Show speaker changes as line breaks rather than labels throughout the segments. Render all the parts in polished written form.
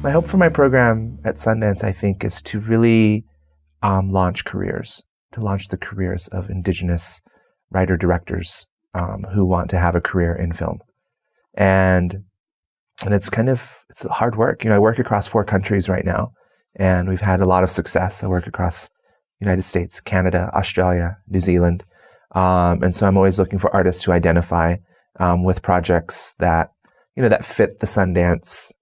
My hope for my program at Sundance, I think, is to really launch the careers of Indigenous writer-directors who want to have a career in film. And it's hard work. I work across 4 countries right now, and we've had a lot of success. I work across United States, Canada, Australia, New Zealand. And so I'm always looking for artists to identify with projects that fit the Sundance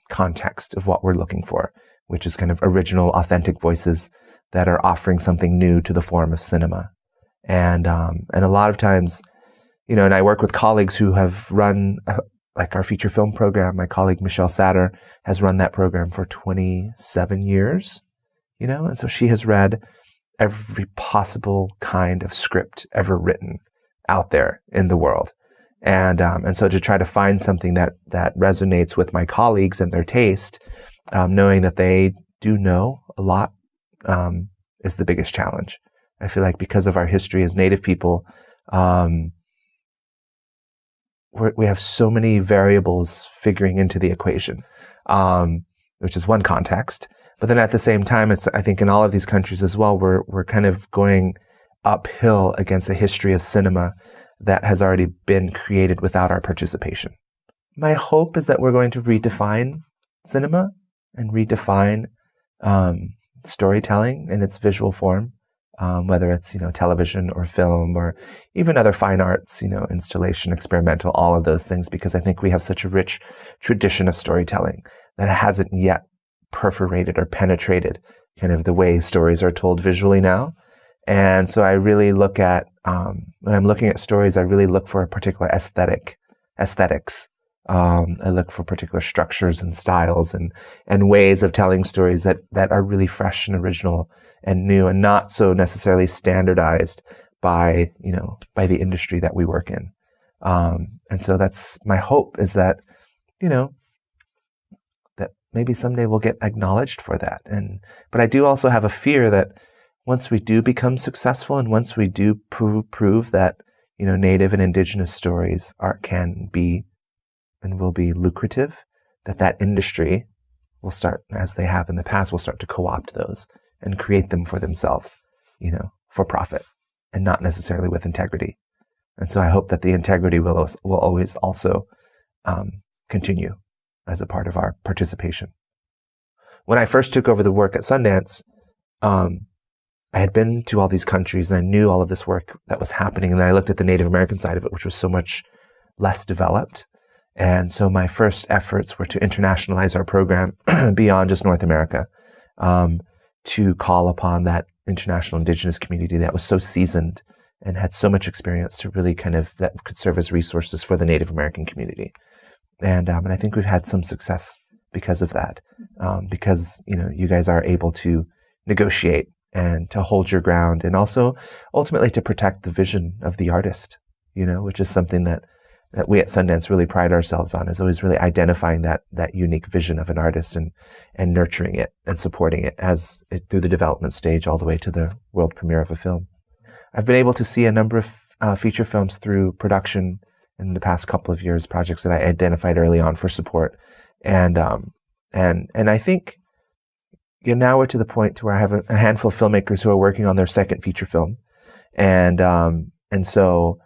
context of what we're looking for, which is kind of original, authentic voices that are offering something new to the form of cinema. And a lot of times, and I work with colleagues who have run like our feature film program. My colleague Michelle Satter has run that program for 27 years, and so she has read every possible kind of script ever written out there in the world. And so to try to find something that resonates with my colleagues and their taste, knowing that they do know a lot, is the biggest challenge. I feel like because of our history as Native people, we have so many variables figuring into the equation, which is one context. But then at the same time, I think in all of these countries as well, we're kind of going uphill against a history of cinema that has already been created without our participation. My hope is that we're going to redefine cinema and redefine storytelling in its visual form, whether it's, television or film or even other fine arts, installation, experimental, all of those things, because I think we have such a rich tradition of storytelling that hasn't yet perforated or penetrated kind of the way stories are told visually now. And so I really look at, when I'm looking at stories, I really look for a particular aesthetics. I look for particular structures and styles and ways of telling stories that are really fresh and original and new and not so necessarily standardized by the industry that we work in. And so that's my hope, is that, that maybe someday we'll get acknowledged for that. But I do also have a fear that once we do become successful and once we do prove that, Native and Indigenous stories can be and will be lucrative, that industry will start, as they have in the past, will start to co-opt those and create them for themselves, for profit and not necessarily with integrity. And so I hope that the integrity will always also continue as a part of our participation. When I first took over the work at Sundance, I had been to all these countries and I knew all of this work that was happening. And then I looked at the Native American side of it, which was so much less developed. And so my first efforts were to internationalize our program beyond just North America, to call upon that international Indigenous community that was so seasoned and had so much experience to really that could serve as resources for the Native American community. And I think we've had some success because of that, because, you guys are able to negotiate and to hold your ground and also ultimately to protect the vision of the artist, which is something that we at Sundance really pride ourselves on, is always really identifying that unique vision of an artist and nurturing it and supporting it through the development stage all the way to the world premiere of a film. I've been able to see a number of feature films through production in the past couple of years, projects that I identified early on for support. And I think now we're to the point to where I have a handful of filmmakers who are working on their second feature film. And so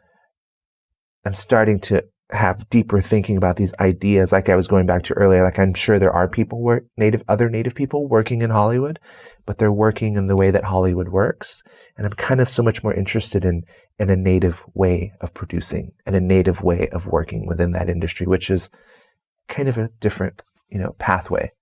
I'm starting to have deeper thinking about these ideas, like I was going back to earlier. Like, I'm sure there are other Native people working in Hollywood, but they're working in the way that Hollywood works. And I'm kind of so much more interested in a Native way of producing and a Native way of working within that industry, which is kind of a different, pathway